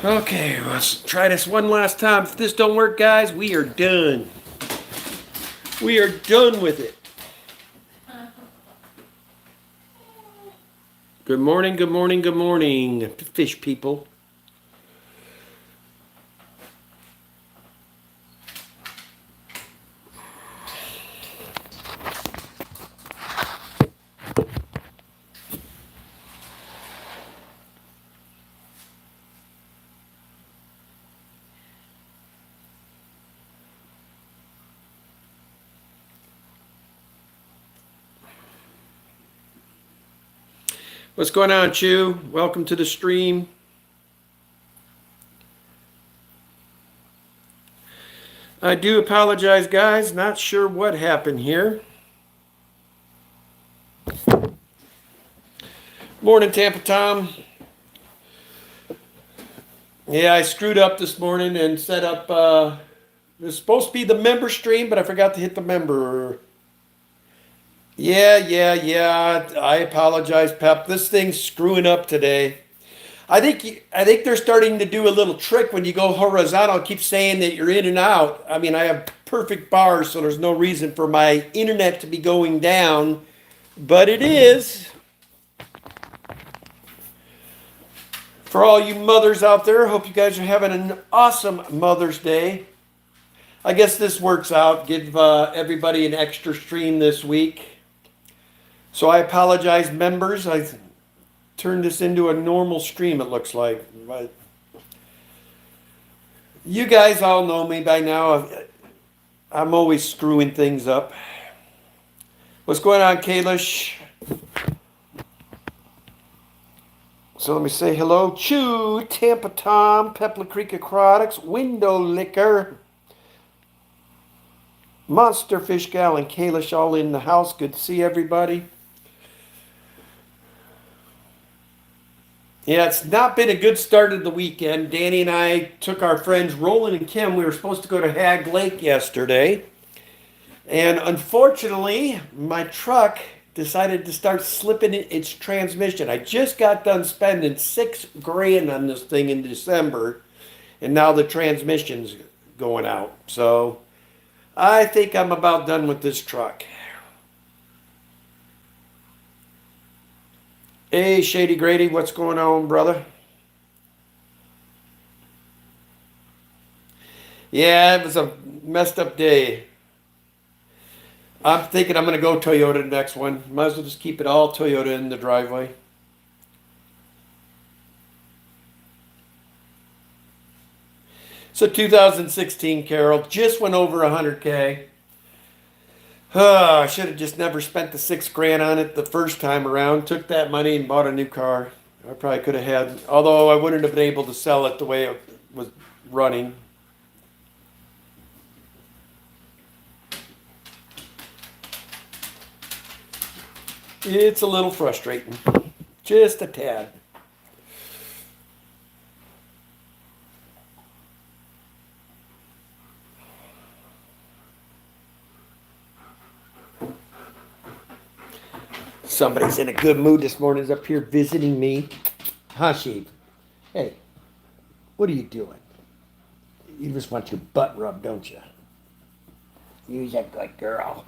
Okay, let's try this one last time. If this don't work, guys, we are done. We are done with it. Good morning, good morning, good morning, fish people. What's going on, Chew? Welcome to the stream. I do apologize, guys. Not sure what happened here. Morning, Tampa Tom. Yeah, I screwed up this morning and set up. It was supposed to be the member stream, but I forgot to hit the member. Yeah. I apologize, Pep. This thing's screwing up today. I think they're starting to do a little trick when you go horizontal. It keeps saying that you're in and out. I mean, I have perfect bars, so there's no reason for my internet to be going down, but it is. For all you mothers out there, hope you guys are having an awesome Mother's Day. I guess this works out. Give everybody an extra stream this week. So I apologize, members. I turned this into a normal stream, it looks like. But you guys all know me by now. I'm always screwing things up. What's going on, Kalish? So let me say hello. Chew, Tampa Tom, Pepla Creek Aquatics, Window Liquor, Monster Fish Gal, and Kalish all in the house. Good to see everybody. Yeah, it's not been a good start of the weekend. Danny and I took our friends Roland and Kim. We were supposed to go to Hag Lake yesterday. And unfortunately, my truck decided to start slipping its transmission. I just got done spending $6,000 on this thing in December, and now the transmission's going out. So I think I'm about done with this truck. Hey, Shady Grady, what's going on, brother? Yeah, it was a messed up day. I'm thinking I'm going to go Toyota next one. Might as well just keep it all Toyota in the driveway. So 2016 Carol just went over 100K. I should have just never spent the $6,000 on it the first time around. Took that money and bought a new car. I probably could have had, although I wouldn't have been able to sell it the way it was running. It's a little frustrating. Just a tad. Somebody's in a good mood this morning, is up here visiting me. Huh, Sheep? Hey, what are you doing? You just want your butt rubbed, don't you? You're a good girl.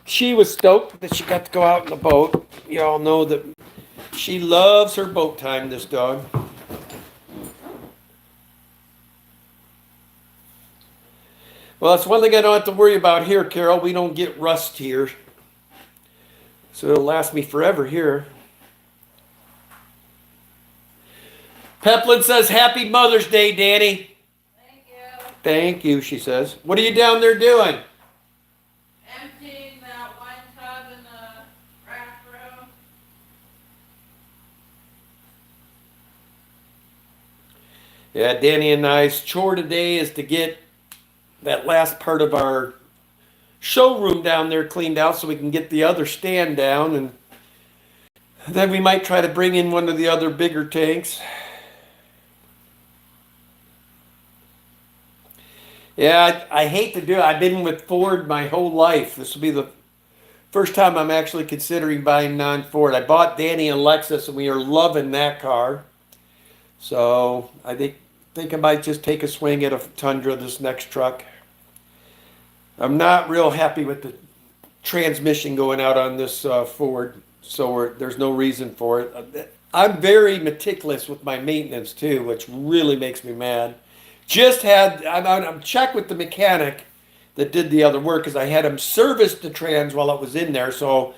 She was stoked that she got to go out in the boat. You all know that she loves her boat time, this dog. Well, that's one thing I don't have to worry about here, Carol. We don't get rust here. So it'll last me forever here. Peplin says, Happy Mother's Day, Danny. Thank you. Thank you, she says. What are you down there doing? Emptying that one tub in the rack room. Yeah, Danny and I's chore today is to get that last part of our showroom down there cleaned out so we can get the other stand down, and then we might try to bring in one of the other bigger tanks. Yeah, I hate to do it. I've been with Ford my whole life. This will be the first time I'm actually considering buying non-Ford. I bought Danny a Lexus and we are loving that car. So I think think I might just take a swing at a Tundra, this next truck. I'm not real happy with the transmission going out on this Ford, so there's no reason for it. I'm very meticulous with my maintenance too, which really makes me mad. I'm checked with the mechanic that did the other work because I had him service the trans while it was in there, so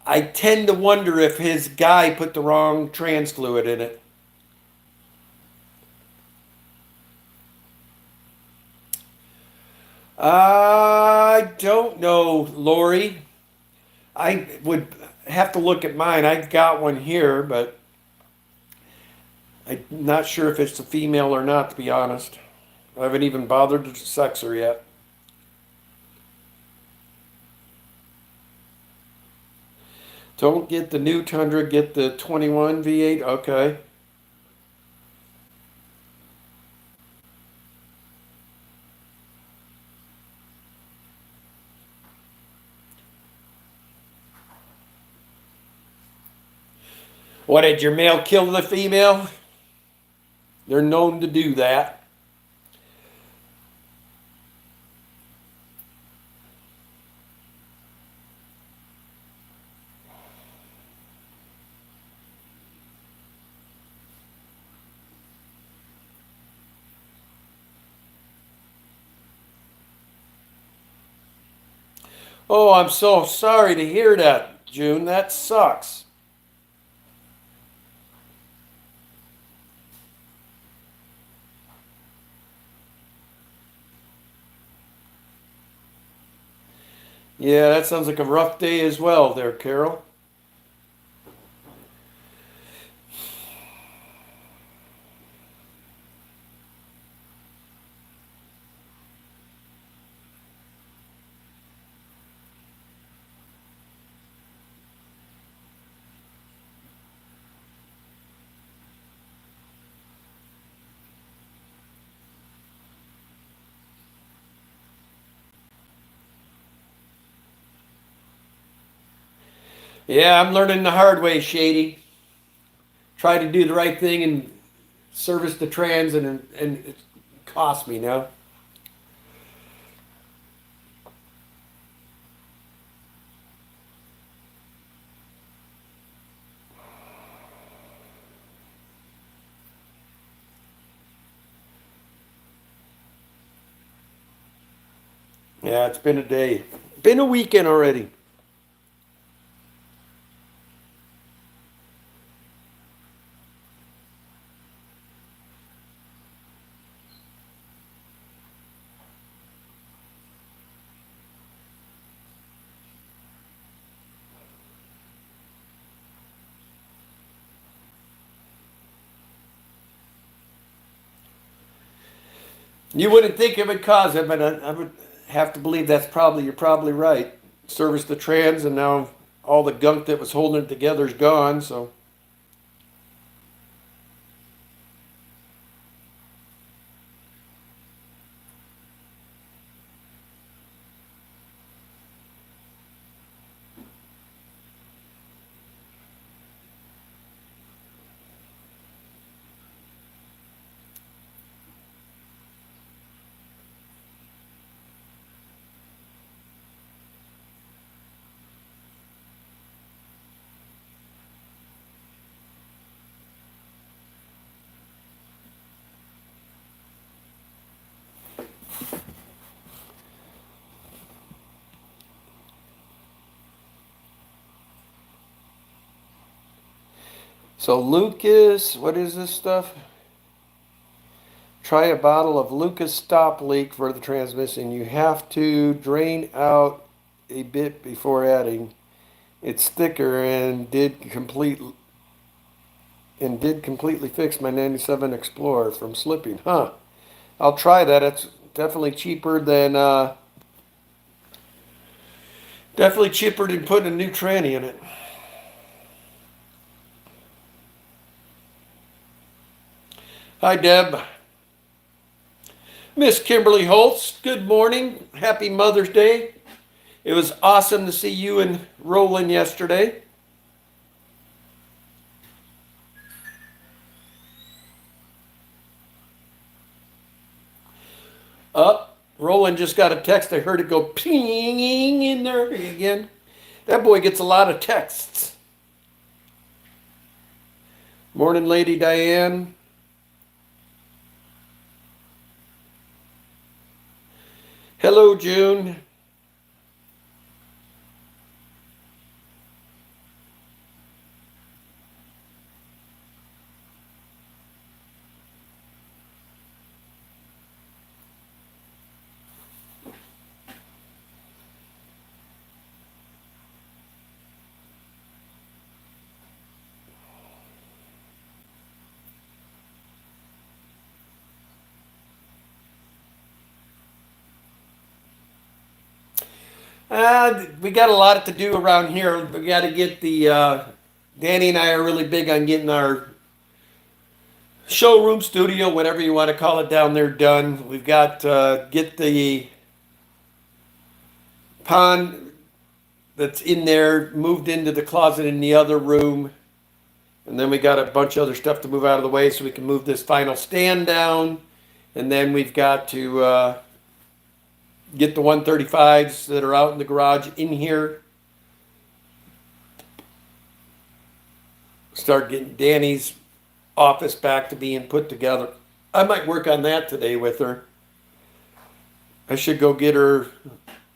I tend to wonder if his guy put the wrong trans fluid in it. I don't know, Lori. I would have to look at mine. I've got one here, but I'm not sure if it's a female or not, to be honest. I haven't even bothered to sex her yet. Don't get the new Tundra, get the 21 V8. Okay. What, did your male kill the female? They're known to do that. Oh, I'm so sorry to hear that, June. That sucks. Yeah, that sounds like a rough day as well there, Carol. Yeah, I'm learning the hard way, Shady. Try to do the right thing and service the trans, and it cost me now. Yeah, it's been a day. Been a weekend already. You wouldn't think it would cause it, but I would have to believe you're probably right. Service the trans, and now all the gunk that was holding it together is gone. So Lucas, what is this stuff? Try a bottle of Lucas Stop Leak for the transmission. You have to drain out a bit before adding. It's thicker and did completely fix my 97 Explorer from slipping. Huh. I'll try that. It's definitely cheaper than putting a new tranny in it. Hi, Deb. Miss Kimberly Holtz, good morning. Happy Mother's Day. It was awesome to see you and Roland yesterday. Up. Roland just got a text. I heard it go ping in there again. That boy gets a lot of texts. Morning, Lady Diane. Hello, June. We got a lot to do around here. We got to get Danny and I are really big on getting our showroom studio, whatever you want to call it, down there done. We've got get the pond that's in there moved into the closet in the other room. And then we got a bunch of other stuff to move out of the way so we can move this final stand down. And then we've got to get the 135s that are out in the garage in here. Start getting Danny's office back to being put together. I might work on that today with her. I should go get her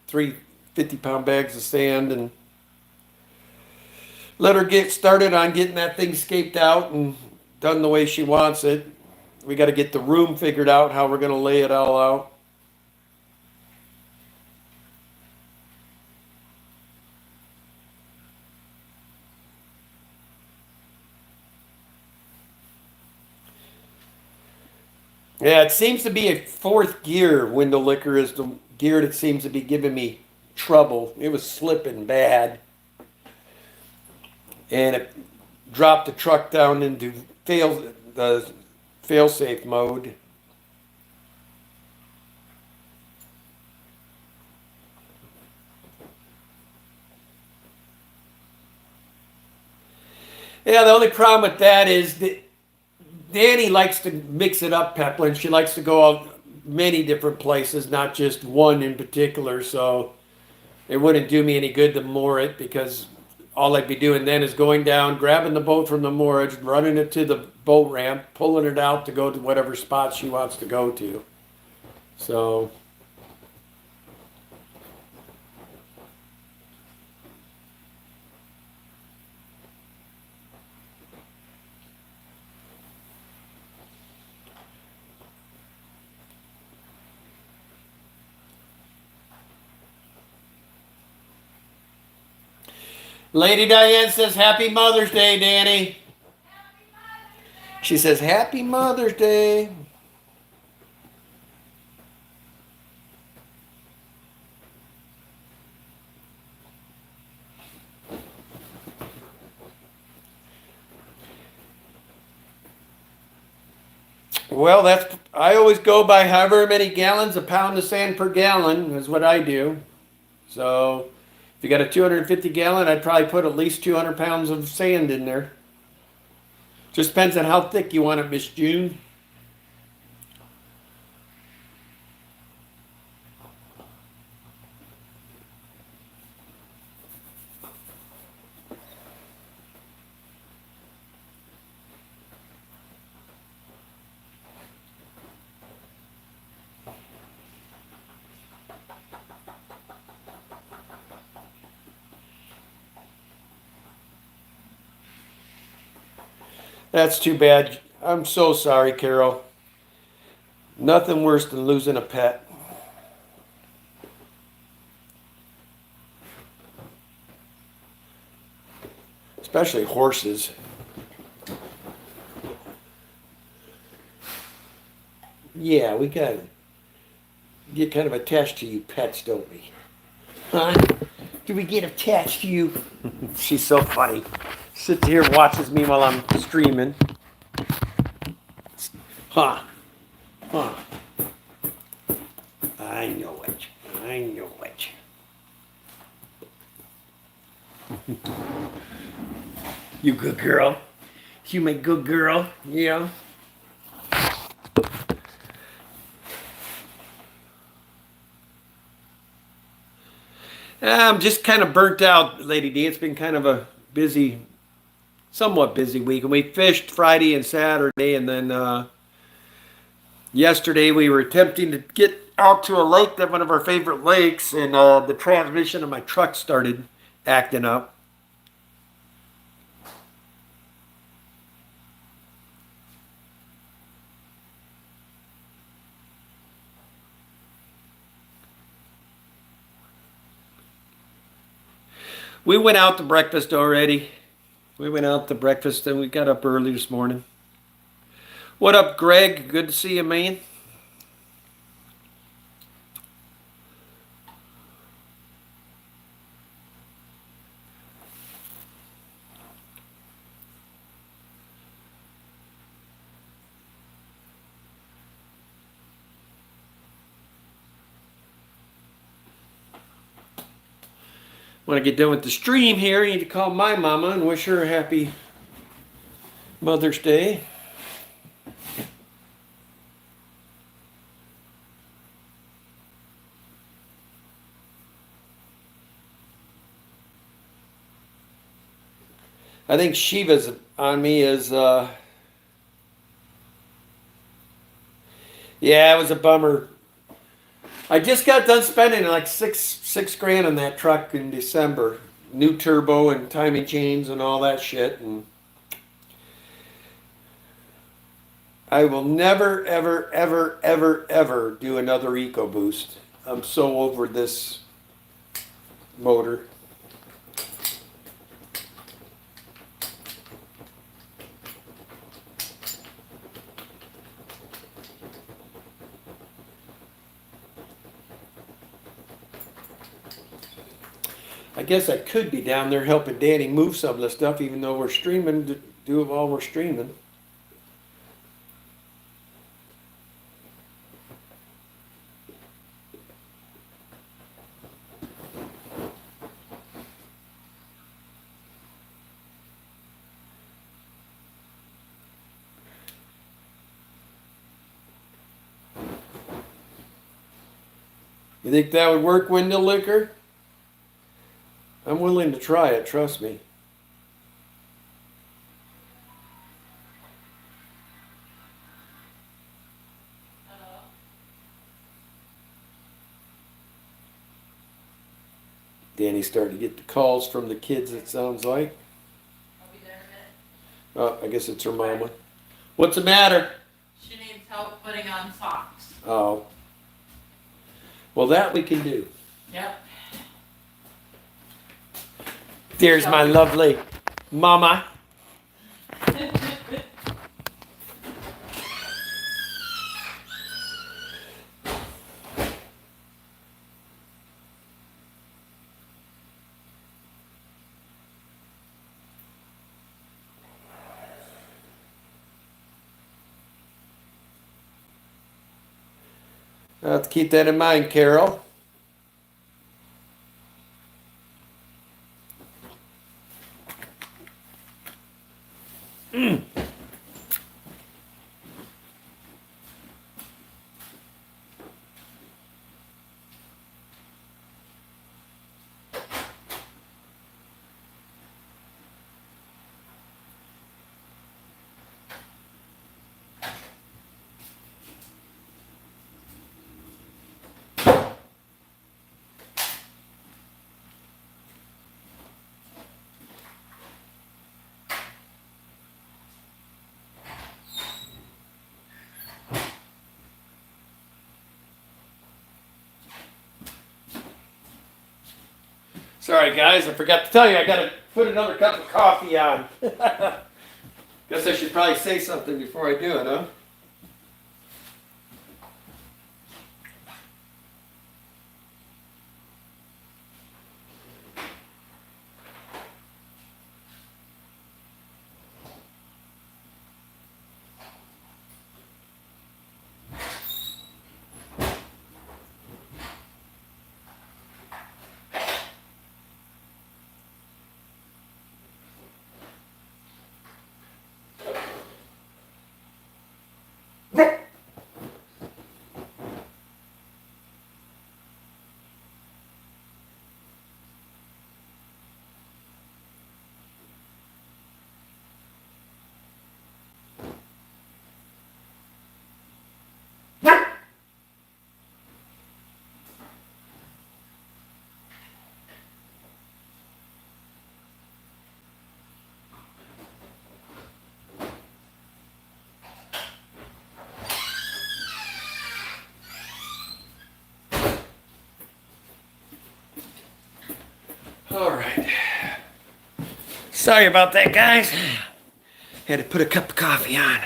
3 50-pound bags of sand and let her get started on getting that thing scaped out and done the way she wants it. We got to get the room figured out, how we're going to lay it all out. Yeah, it seems to be a fourth gear. Window liquor is the gear that seems to be giving me trouble. It was slipping bad. And it dropped the truck down into the fail-safe mode. Yeah, the only problem with that is that Danny likes to mix it up, Peplin. She likes to go out many different places, not just one in particular. So it wouldn't do me any good to moor it, because all I'd be doing then is going down, grabbing the boat from the moorage, running it to the boat ramp, pulling it out to go to whatever spot she wants to go to. So Lady Diane says, Happy Mother's Day, Danny. She says, Happy Mother's Day. Well, I always go by however many gallons, a pound of sand per gallon is what I do. So if you got a 250 gallon, I'd probably put at least 200 pounds of sand in there. Just depends on how thick you want it, Miss June. That's too bad. I'm so sorry, Carol. Nothing worse than losing a pet. Especially horses. Yeah, we gotta get kind of attached to you pets, don't we? Huh? Do we get attached to you? She's so funny. Sits here, watches me while I'm streaming. Huh. Huh. I know it. I know it. You good girl? You my good girl? Yeah. I'm just kind of burnt out, Lady D. It's been kind of a busy, somewhat busy week. And we fished Friday and Saturday, and then yesterday we were attempting to get out to a lake, that one of our favorite lakes, and the transmission of my truck started acting up. We went out to breakfast already. We went out to breakfast and we got up early this morning. What up, Greg? Good to see you, man. When I get done with the stream here, I need to call my mama and wish her a happy Mother's Day. I think Shiva's on me is, yeah, it was a bummer. I just got done spending like six grand on that truck in December. New turbo and timing chains and all that shit. And I will never, ever, ever, ever, ever do another EcoBoost. I'm so over this motor. I guess I could be down there helping Danny move some of the stuff, even though we're streaming, do it while we're streaming. You think that would work, window liquor? I'm willing to try it, trust me. Danny's starting to get the calls from the kids, it sounds like. I'll be there in a minute. Oh, I guess it's her mama. What's the matter? She needs help putting on socks. Oh. Well, that we can do. Yep. There's my lovely mama. I'll have to keep that in mind, Carol. Sorry, guys, I forgot to tell you, I gotta put another cup of coffee on. Guess I should probably say something before I do it, huh? All right. Sorry about that, guys. Had to put a cup of coffee on.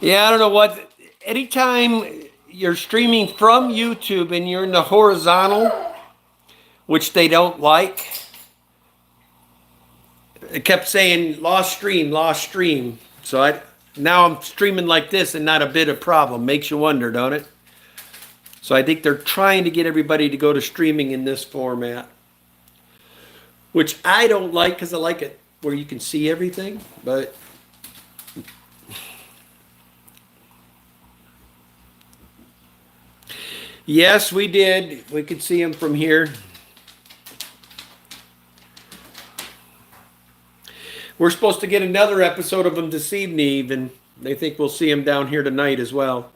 Yeah, I don't know what. Anytime you're streaming from YouTube and you're in the horizontal, which they don't like, it kept saying lost stream, lost stream. So now I'm streaming like this and not a bit of problem. Makes you wonder, don't it? So I think they're trying to get everybody to go to streaming in this format, which I don't like because I like it where you can see everything, but yes, we did. We could see them from here. We're supposed to get another episode of them this evening, and they think we'll see them down here tonight as well.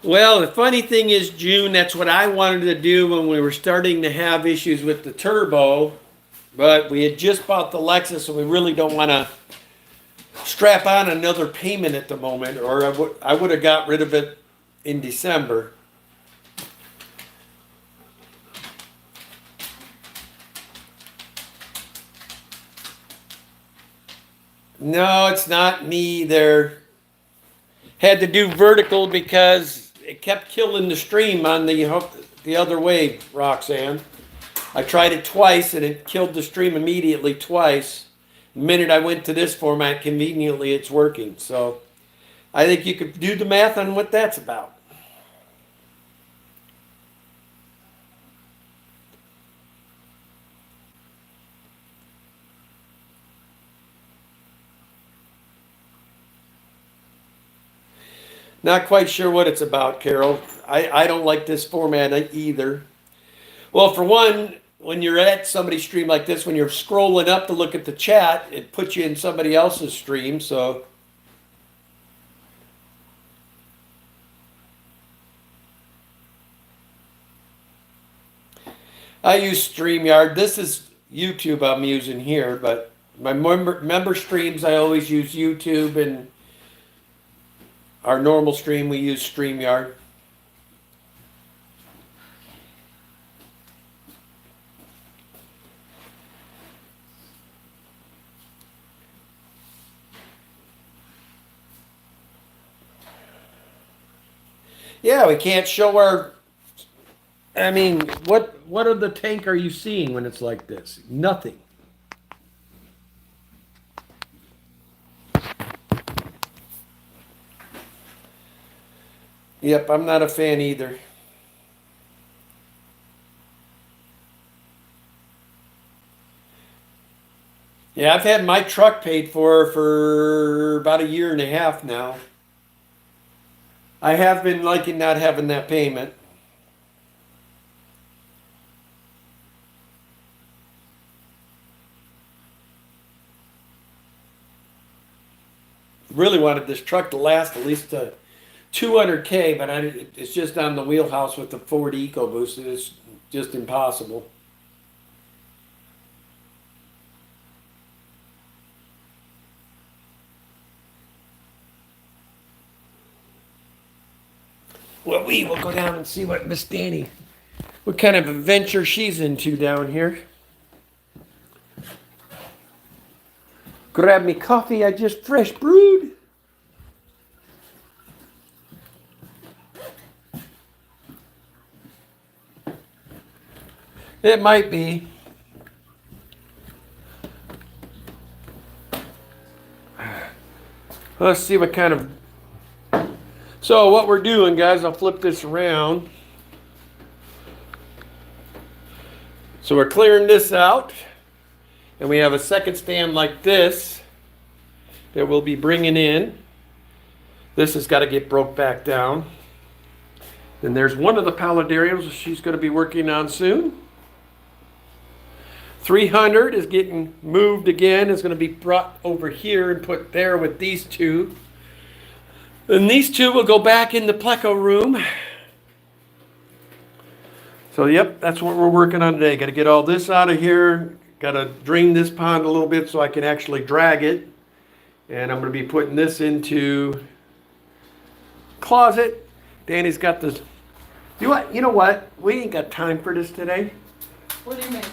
Well, the funny thing is, June, that's what I wanted to do when we were starting to have issues with the turbo, but we had just bought the Lexus, so we really don't want to strap on another payment at the moment, or I would have got rid of it in December. No, it's not me either. Had to do vertical because it kept killing the stream on the other way, Roxanne. I tried it twice and it killed the stream immediately twice. The minute I went to this format, conveniently it's working. So I think you could do the math on what that's about. Not quite sure what it's about, Carol. I don't like this format either. Well, for one, when you're at somebody's stream like this, when you're scrolling up to look at the chat, it puts you in somebody else's stream, so. I use StreamYard. This is YouTube I'm using here, but my member streams, I always use YouTube, and our normal stream, we use StreamYard. Yeah, we can't show our. I mean, what of the tank are you seeing when it's like this? Nothing. Yep, I'm not a fan either. Yeah, I've had my truck paid for about a year and a half now. I have been liking not having that payment. Really wanted this truck to last at least 200K, but it's just on the wheelhouse with the Ford EcoBoost. It's just impossible. Well, we will go down and see what Miss Danny, what kind of adventure she's into down here. Grab me coffee I just fresh brewed. It might be. Let's see what kind of. So what we're doing, guys, I'll flip this around. So we're clearing this out, and we have a second stand like this that we'll be bringing in. This has got to get broke back down. Then there's one of the paludariums she's going to be working on soon. 300 is getting moved again. It's going to be brought over here and put there with these two. And these two will go back in the pleco room. So yep, that's what we're working on today. Got to get all this out of here. Got to drain this pond a little bit so I can actually drag it. And I'm going to be putting this into closet. Danny's got this. You know what? We ain't got time for this today. What do you mean?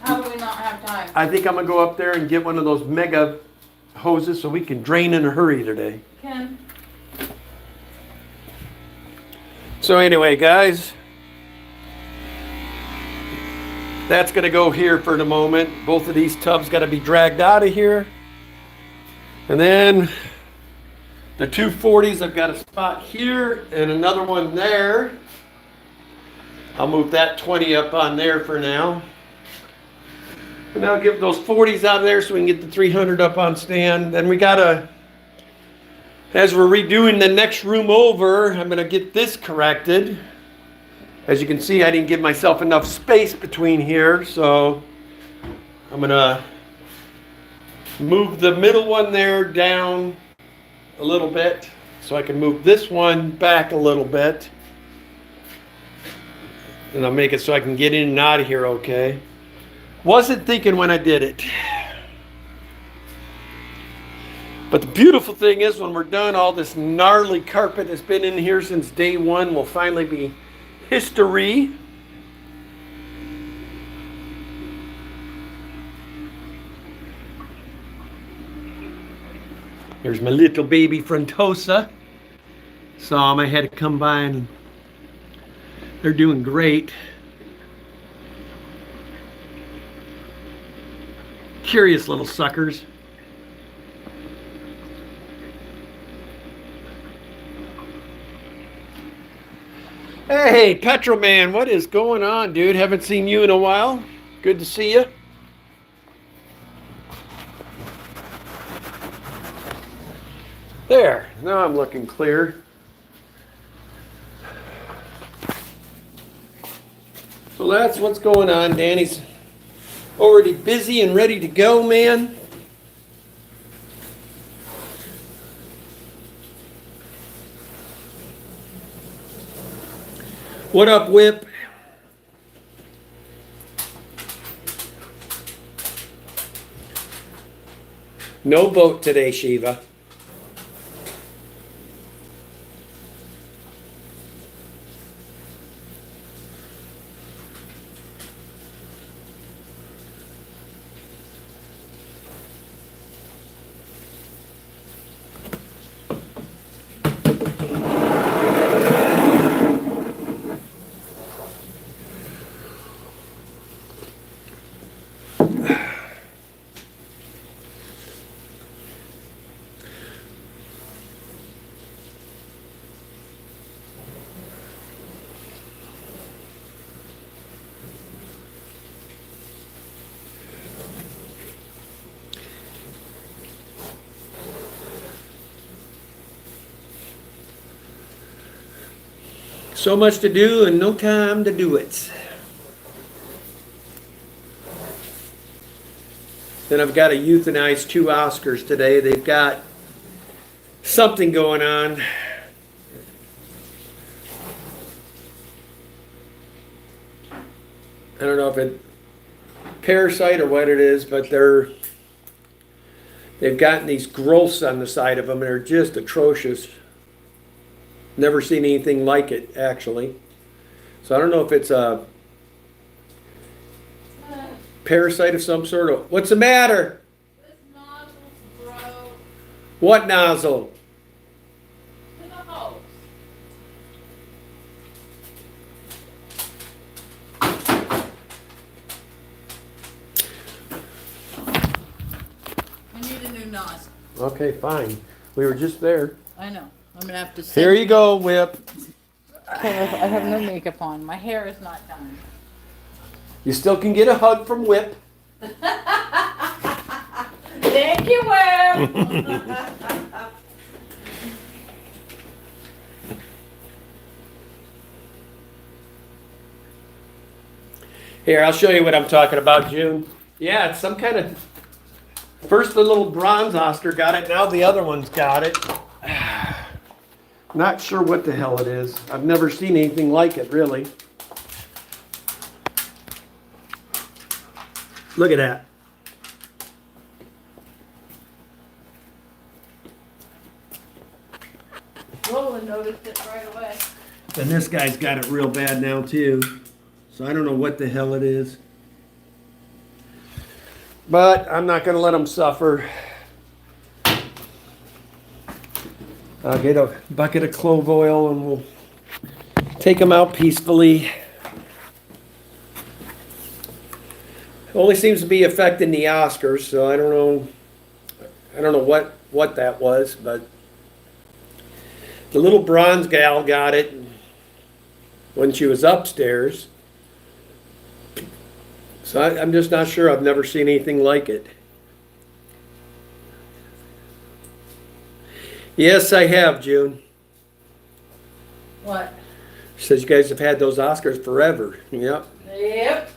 How do we not have time? I think I'm going to go up there and get one of those mega hoses so we can drain in a hurry today. Ken? So anyway, guys, that's going to go here for the moment. Both of these tubs got to be dragged out of here. And then the 240s, I've got a spot here and another one there. I'll move that 20 up on there for now. And I'll get those 40s out of there so we can get the 300 up on stand. Then we got to, as we're redoing the next room over, I'm going to get this corrected. As you can see, I didn't give myself enough space between here, so I'm going to move the middle one there down a little bit so I can move this one back a little bit. And I'll make it so I can get in and out of here okay. Wasn't thinking when I did it. But the beautiful thing is when we're done, all this gnarly carpet that's been in here since day one will finally be history. Here's my little baby Frontosa. Saw them, I had to come by and they're doing great. Curious little suckers. Hey, Petroman, what is going on, dude? Haven't seen you in a while. Good to see you. There, now I'm looking clear. So that's what's going on. Danny's already busy and ready to go, man. What up, Whip? No boat today, Shiva. So much to do and no time to do it. Then I've got to euthanize 2 Oscars today. They've got something going on. I don't know if it's parasite or what it is, but they've gotten these growths on the side of them and they're just atrocious. Never seen anything like it, actually. So I don't know if it's a parasite of some sort. Or what's the matter? This nozzle's broke. What nozzle? In the hose. I need a new nozzle. Okay, fine. We were just there. I know. I'm gonna have to sit. Here you go, Whip. I have no makeup on. My hair is not done. You still can get a hug from Whip. Thank you, Will. Here, I'll show you what I'm talking about, June. Yeah, it's some kind of. First, the little bronze Oscar got it. Now the other one's got it. Not sure what the hell it is. I've never seen anything like it, really. Look at that. Roland noticed it right away. And this guy's got it real bad now, too. So I don't know what the hell it is. But I'm not going to let him suffer. I'll get a bucket of clove oil and we'll take him out peacefully. Only seems to be affecting the Oscars, so I don't know. I don't know what that was, but the little bronze gal got it when she was upstairs. So I'm just not sure. I've never seen anything like it. Yes, I have, June. What? She says you guys have had those Oscars forever. Yep. Yep.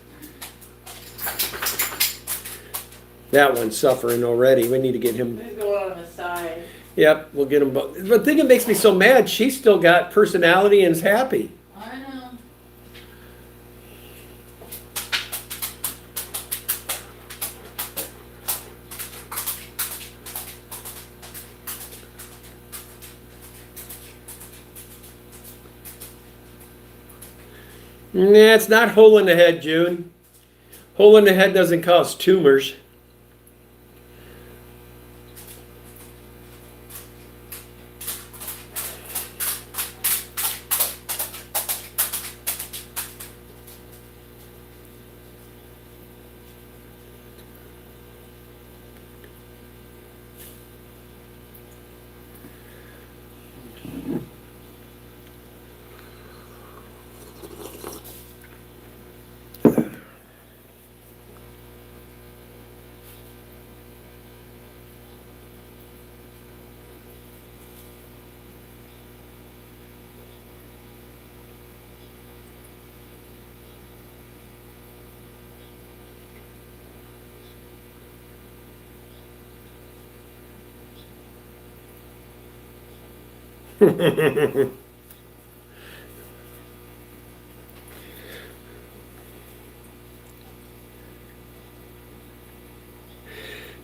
That one's suffering already. We need to get him. Let's go on the side. Yep, we'll get him. The thing that makes me so mad, she's still got personality and is happy. I know. Nah, it's not hole in the head, June. Hole in the head doesn't cause tumors.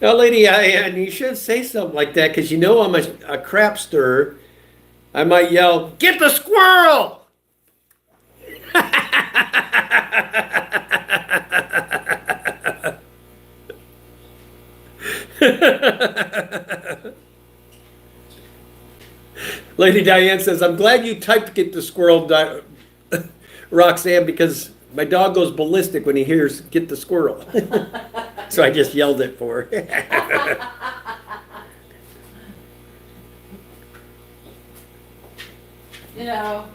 Now, lady, and you should say something like that because you know I'm a crap stirrer. I might yell, "Get the squirrel!" Lady Diane says, "I'm glad you typed 'Get the squirrel,' Roxanne, because my dog goes ballistic when he hears 'Get the squirrel.'" So I just yelled it for her. You know.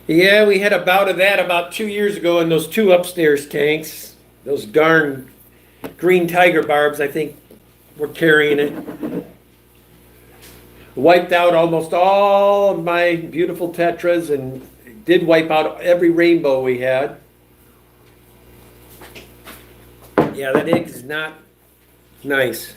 Yeah, we had a bout of that about 2 years ago in those two upstairs tanks. Those darn green tiger barbs, I think, were carrying it. Wiped out almost all of my beautiful tetras and did wipe out every rainbow we had. Yeah, that egg is not nice.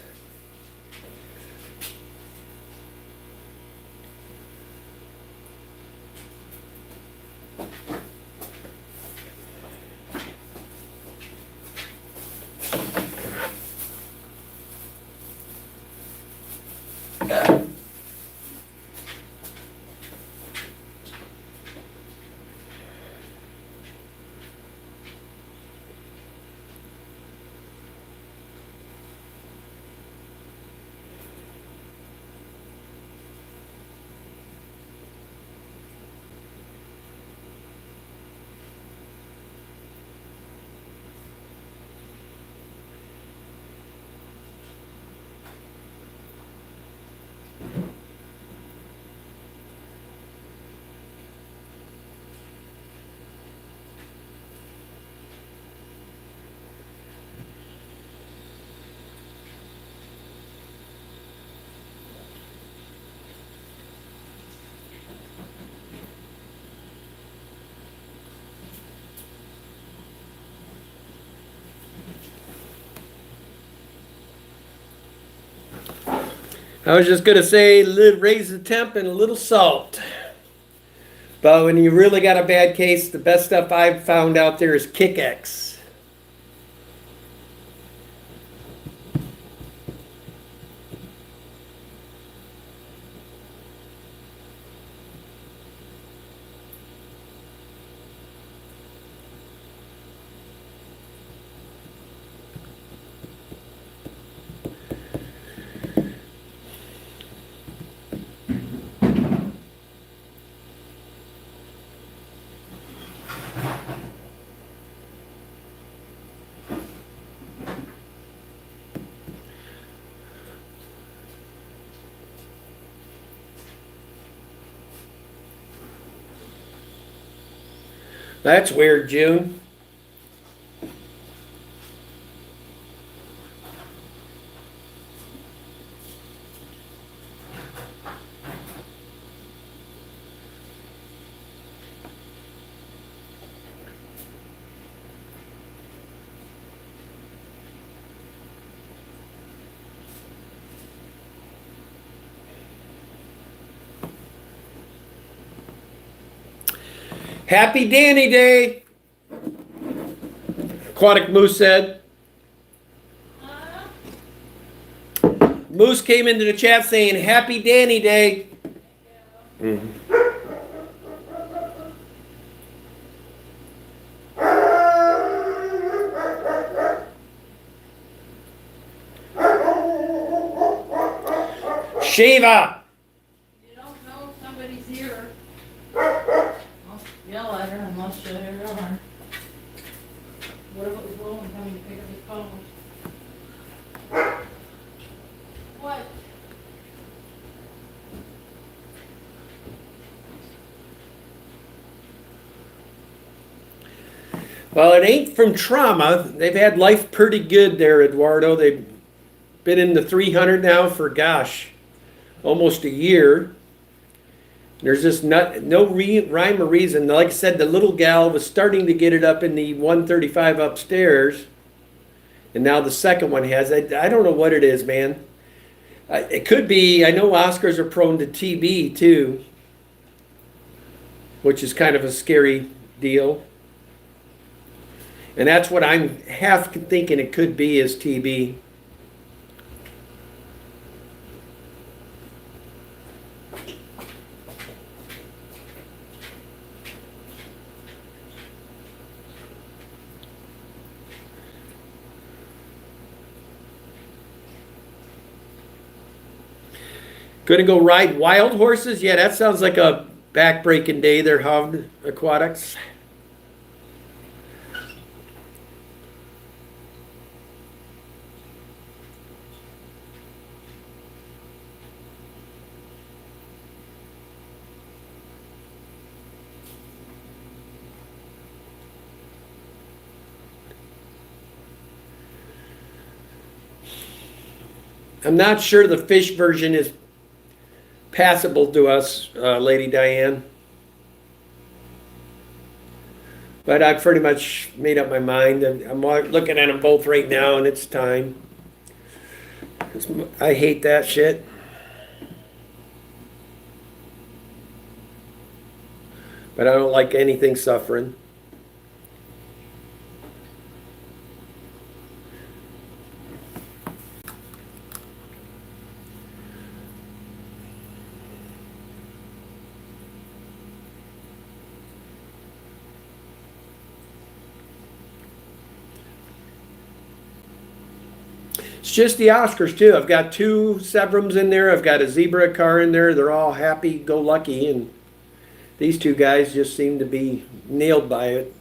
I was just gonna say, raise the temp and a little salt. But when you really got a bad case, the best stuff I've found out there is Kick-X. That's weird, June. Happy Danny Day, Aquatic Moose said. Moose came into the chat saying, Happy Danny Day. Mhm. Shiva! You don't know if somebody's here. I'll yell at her unless you hear her. What if it was Roland coming to pick up his phone? What? Well, it ain't from trauma. They've had life pretty good there, Eduardo. They've been in the 300 now for, gosh, almost a year. There's just no rhyme or reason. Like I said, the little gal was starting to get it up in the 135 upstairs, and now the second one has. I don't know what it is, man. It could be, I know Oscars are prone to TB too, which is kind of a scary deal. And that's what I'm half thinking it could be is TB. Gonna go ride wild horses? Yeah, that sounds like a back-breaking day there, Hovd Aquatics. I'm not sure the fish version is passable to us, Lady Diane. But I've pretty much made up my mind. I'm looking at them both right now, and it's time. I hate that shit. But I don't like anything suffering. It's just the Oscars too. I've got 2 Severums in there. I've got a Zebra car in there. They're all happy-go-lucky, and these 2 guys just seem to be nailed by it.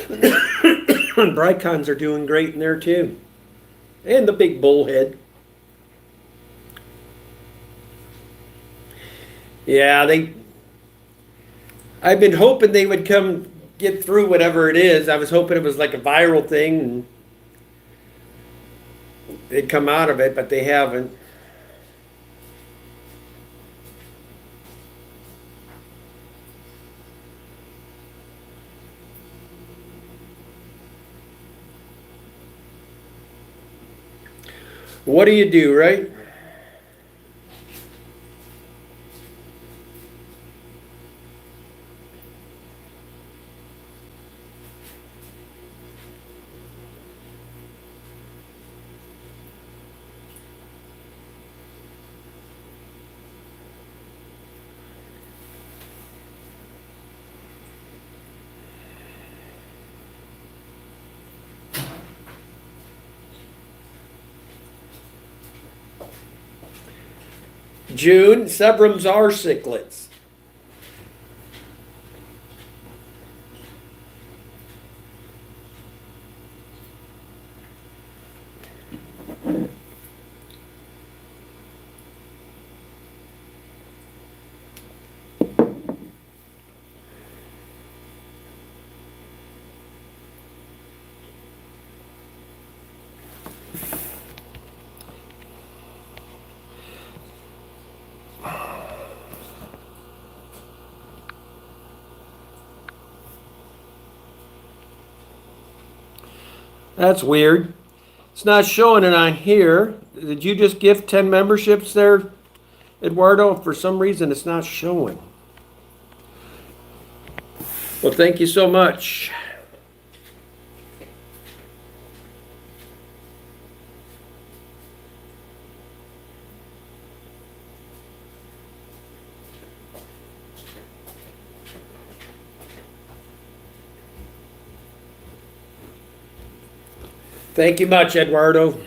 Brycons are doing great in there too, and the big bullhead. Yeah, I've been hoping they would come get through whatever it is. I was hoping it was like a viral thing and they'd come out of it, but they haven't. What do you do, right? June, Sebrums are cichlids. That's weird. It's not showing it on here. Did you just gift 10 memberships there, Eduardo? For some reason, it's not showing. Well, thank you so much. Thank you much, Eduardo.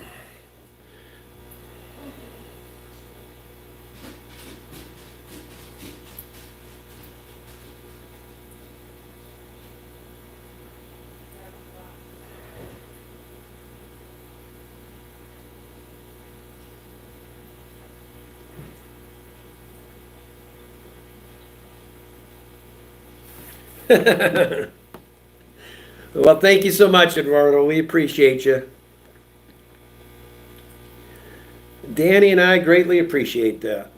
Well, thank you so much, Eduardo. We appreciate you. Danny and I greatly appreciate that.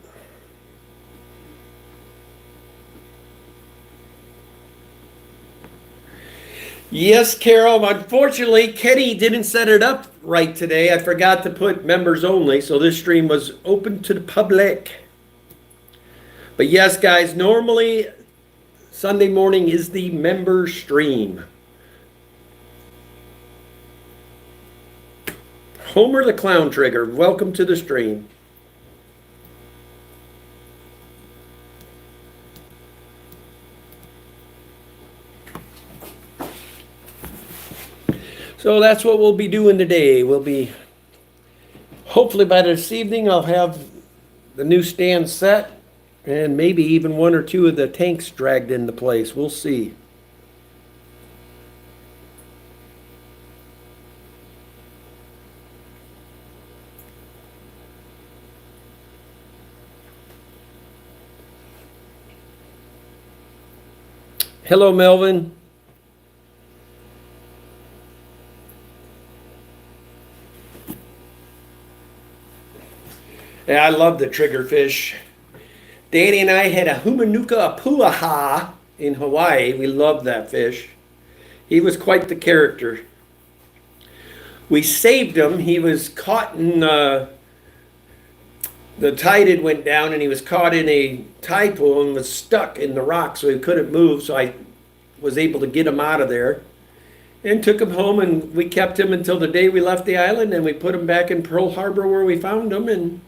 Yes, Carol. Unfortunately, Kenny didn't set it up right today. I forgot to put members only, so this stream was open to the public. But yes, guys, normally Sunday morning is the member stream. Homer the Clown Trigger, welcome to the stream. So that's what we'll be doing today. We'll be, hopefully by this evening, I'll have the new stand set and maybe even one or two of the tanks dragged into place. We'll see. Hello, Melvin. Yeah, I love the triggerfish. Danny and I had a Humanuka Puaha in Hawaii. We loved that fish. He was quite the character. We saved him. He was caught in the tide had went down and he was caught in a tide pool and was stuck in the rock, so he couldn't move. So I was able to get him out of there and took him home, and we kept him until the day we left the island, and we put him back in Pearl Harbor where we found him.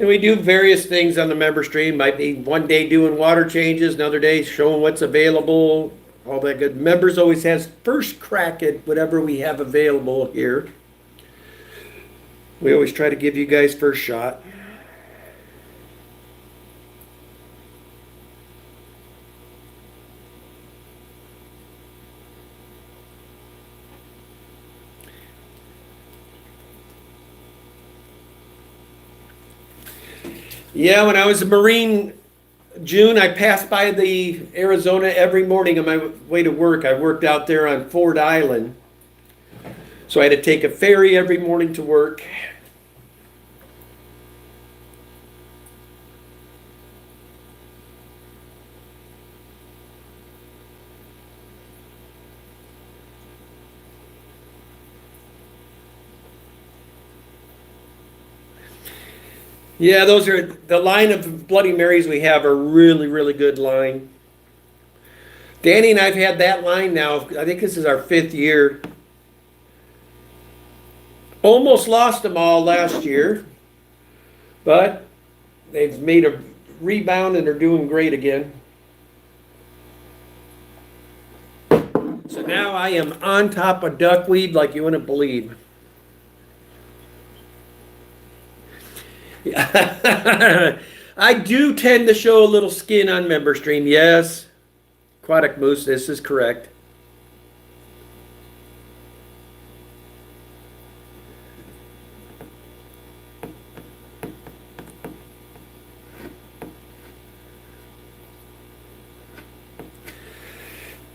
And we do various things on the member stream. Might be one day doing water changes, another day showing what's available, all that good. Members always has first crack at whatever we have available here. We always try to give you guys first shot. Yeah, when I was a Marine June, I pass by the Arizona every morning on my way to work. I worked out there on Ford Island. So I had to take a ferry every morning to work. Yeah, those are the line of Bloody Marys we have are really, really good line. Danny and I've had that line now. I think this is our 5th year. Almost lost them all last year, but they've made a rebound and are doing great again. So now I am on top of duckweed like you wouldn't believe. I do tend to show a little skin on member stream, yes. Aquatic Moose, this is correct.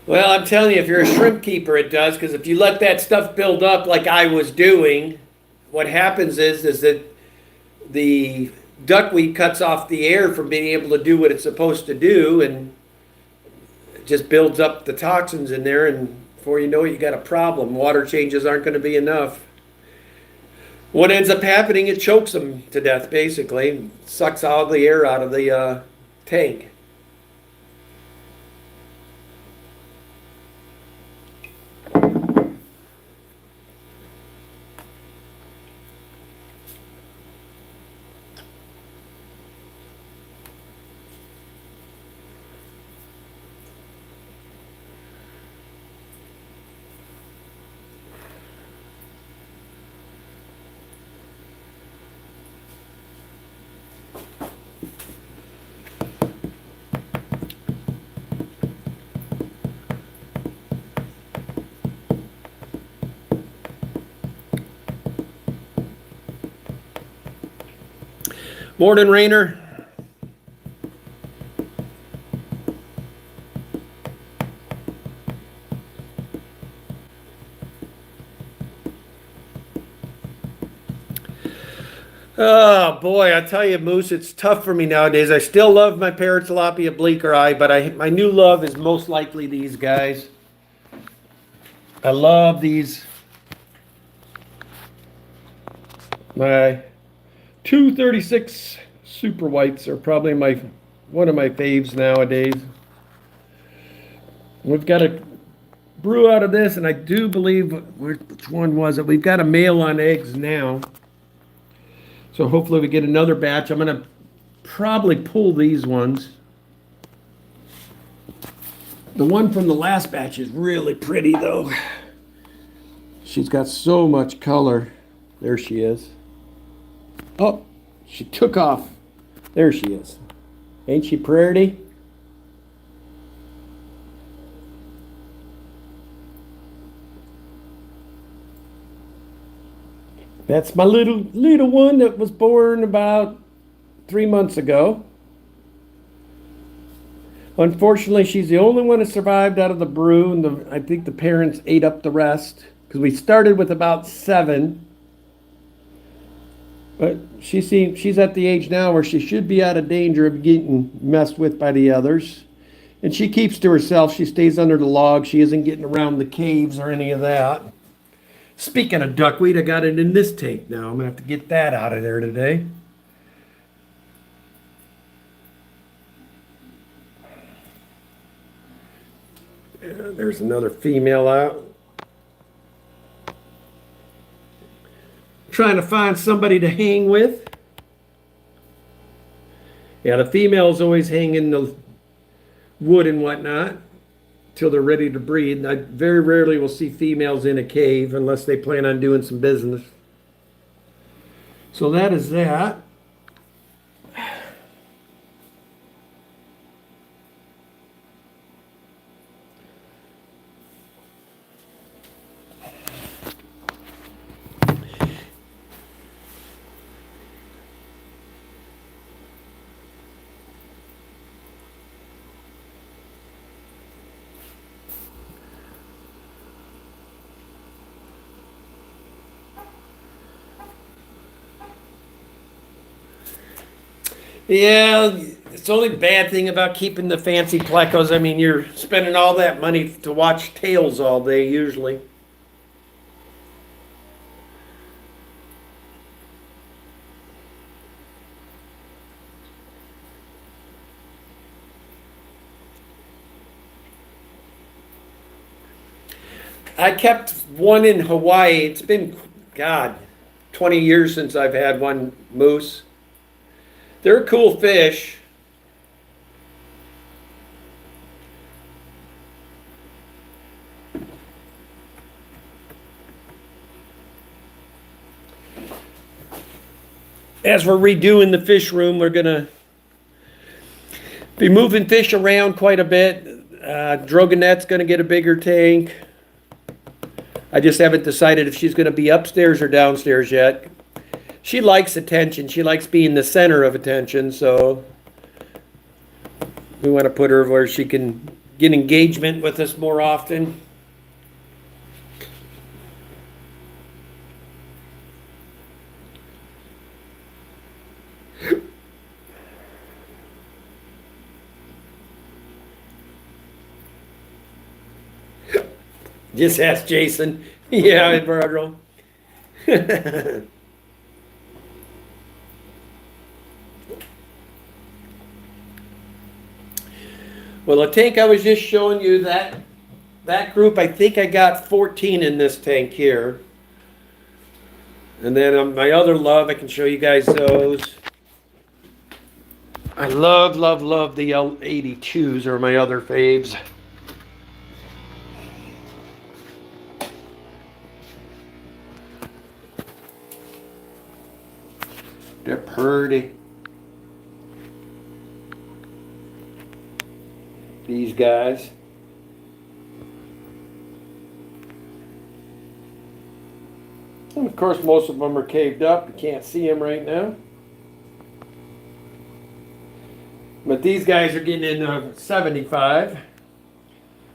Well, I'm telling you, if you're a shrimp keeper, it does, because if you let that stuff build up like I was doing, what happens is that the duckweed cuts off the air from being able to do what it's supposed to do, and it just builds up the toxins in there, and before you know it, you got a problem. Water changes aren't going to be enough. What ends up happening, it chokes them to death, basically. Sucks all the air out of the tank. Morning, Rainer. Oh boy, I tell you, Moose, it's tough for me nowadays. I still love my parrot tilapia bleaker eye, but my new love is most likely these guys. I love these. My 236 super whites are probably one of my faves nowadays. We've got a brew out of this, and I do believe, which one was it? We've got a male on eggs now. So hopefully we get another batch. I'm going to probably pull these ones. The one from the last batch is really pretty, though. She's got so much color. There she is. Oh, she took off. There she is. Ain't she pretty? That's my little one that was born about 3 months ago. Unfortunately, she's the only one that survived out of the brew, and I think the parents ate up the rest, because we started with about 7. But she's at the age now where she should be out of danger of getting messed with by the others. And she keeps to herself. She stays under the log. She isn't getting around the caves or any of that. Speaking of duckweed, I got it in this tank now. I'm going to have to get that out of there today. There's another female out. Trying to find somebody to hang with. Yeah, the females always hang in the wood and whatnot till they're ready to breed. And I very rarely will see females in a cave unless they plan on doing some business. So that is that. Yeah, it's the only bad thing about keeping the fancy plecos. I mean, you're spending all that money to watch tails all day usually. I kept one in Hawaii. It's been, God, 20 years since I've had one moose. They're a cool fish. As we're redoing the fish room, we're gonna be moving fish around quite a bit. Drogonette's gonna get a bigger tank. I just haven't decided if she's gonna be upstairs or downstairs yet. She likes attention. She likes being the center of attention, so we want to put her where she can get engagement with us more often. Just ask Jason. Yeah, Eduardo. Well, the tank I was just showing you, that group, I think I got 14 in this tank here. And then my other love, I can show you guys those. I love, love, love the L82s are my other faves. They're pretty. These guys. And of course, most of them are caved up. You can't see them right now. But these guys are getting in 75.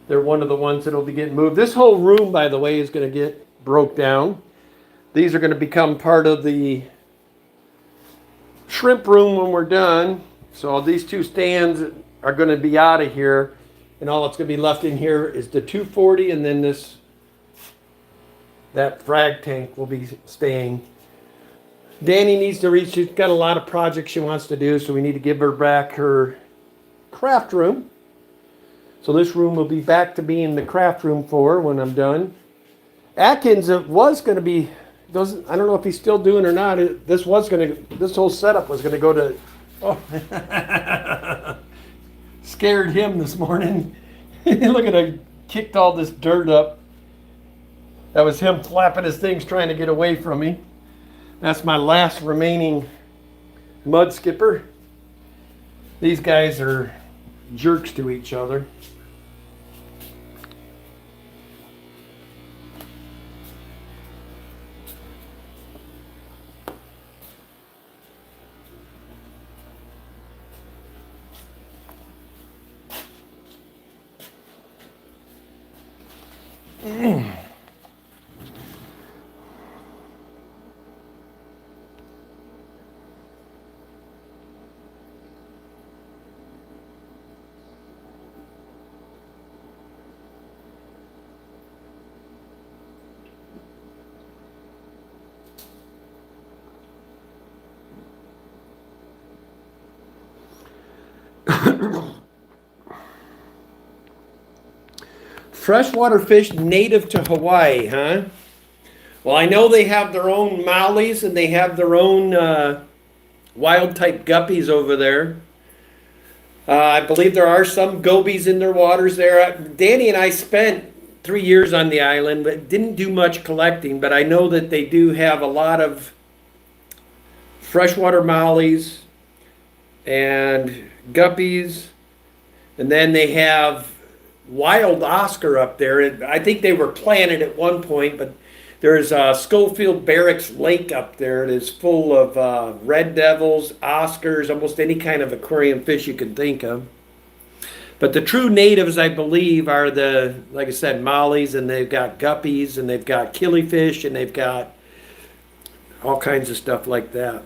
They're one of the ones that'll be getting moved. This whole room, by the way, is going to get broke down. These are going to become part of the shrimp room when we're done. So these two stands are going to be out of here, and all that's going to be left in here is the 240, and then that frag tank will be staying. Danny needs to reach. She's got a lot of projects she wants to do, so we need to give her back her craft room. So this room will be back to being the craft room for her when I'm done. Atkins was going to be. I don't know if he's still doing or not. This whole setup was going to go to. Oh. Scared him this morning. Look at him, kicked all this dirt up. That was him flapping his things trying to get away from me. That's my last remaining mud skipper. These guys are jerks to each other. Freshwater fish native to Hawaii, huh? Well, I know they have their own mollies and they have their own wild type guppies over there. I believe there are some gobies in their waters there. Danny and I spent 3 years on the island, but didn't do much collecting. But I know that they do have a lot of freshwater mollies and guppies. And then they have wild Oscar up there. And I think they were planted at one point, but there's Schofield Barracks Lake up there. It is full of red devils, Oscars, almost any kind of aquarium fish you can think of. But the true natives, I believe, are like I said, mollies, and they've got guppies, and they've got killifish, and they've got all kinds of stuff like that.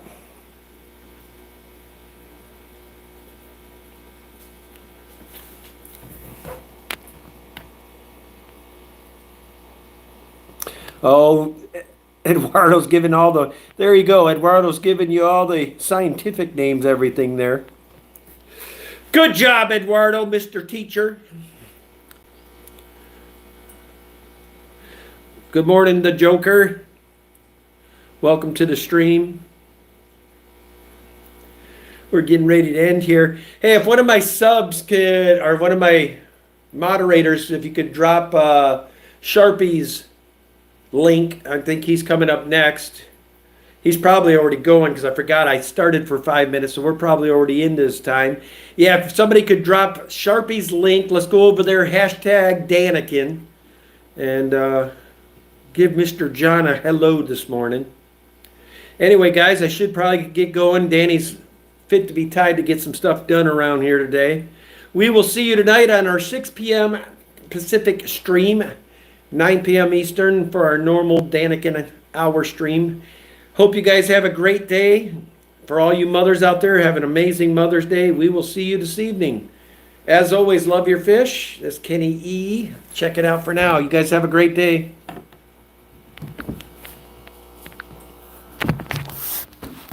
Oh, Eduardo's giving all the, there you go. Eduardo's giving you all the scientific names, everything there. Good job, Eduardo, Mr. Teacher. Good morning, the Joker. Welcome to the stream. We're getting ready to end here. Hey, if one of my subs could, or one of my moderators, if you could drop Sharpie's link. I think he's coming up next. He's probably already going because I forgot I started for 5 minutes, so we're probably already in this time. Yeah, if somebody could drop Sharpie's link, let's go over there, hashtag Daniken, and give Mr. John a hello this morning. Anyway, guys, I should probably get going. Danny's fit to be tied to get some stuff done around here today. We will see you tonight on our 6 p.m. Pacific stream, 9 p.m. Eastern for our normal Daniken hour stream. Hope you guys have a great day. For all you mothers out there, have an amazing Mother's Day. We will see you this evening. As always, love your fish. That's Kenny E. Check it out for now. You guys have a great day.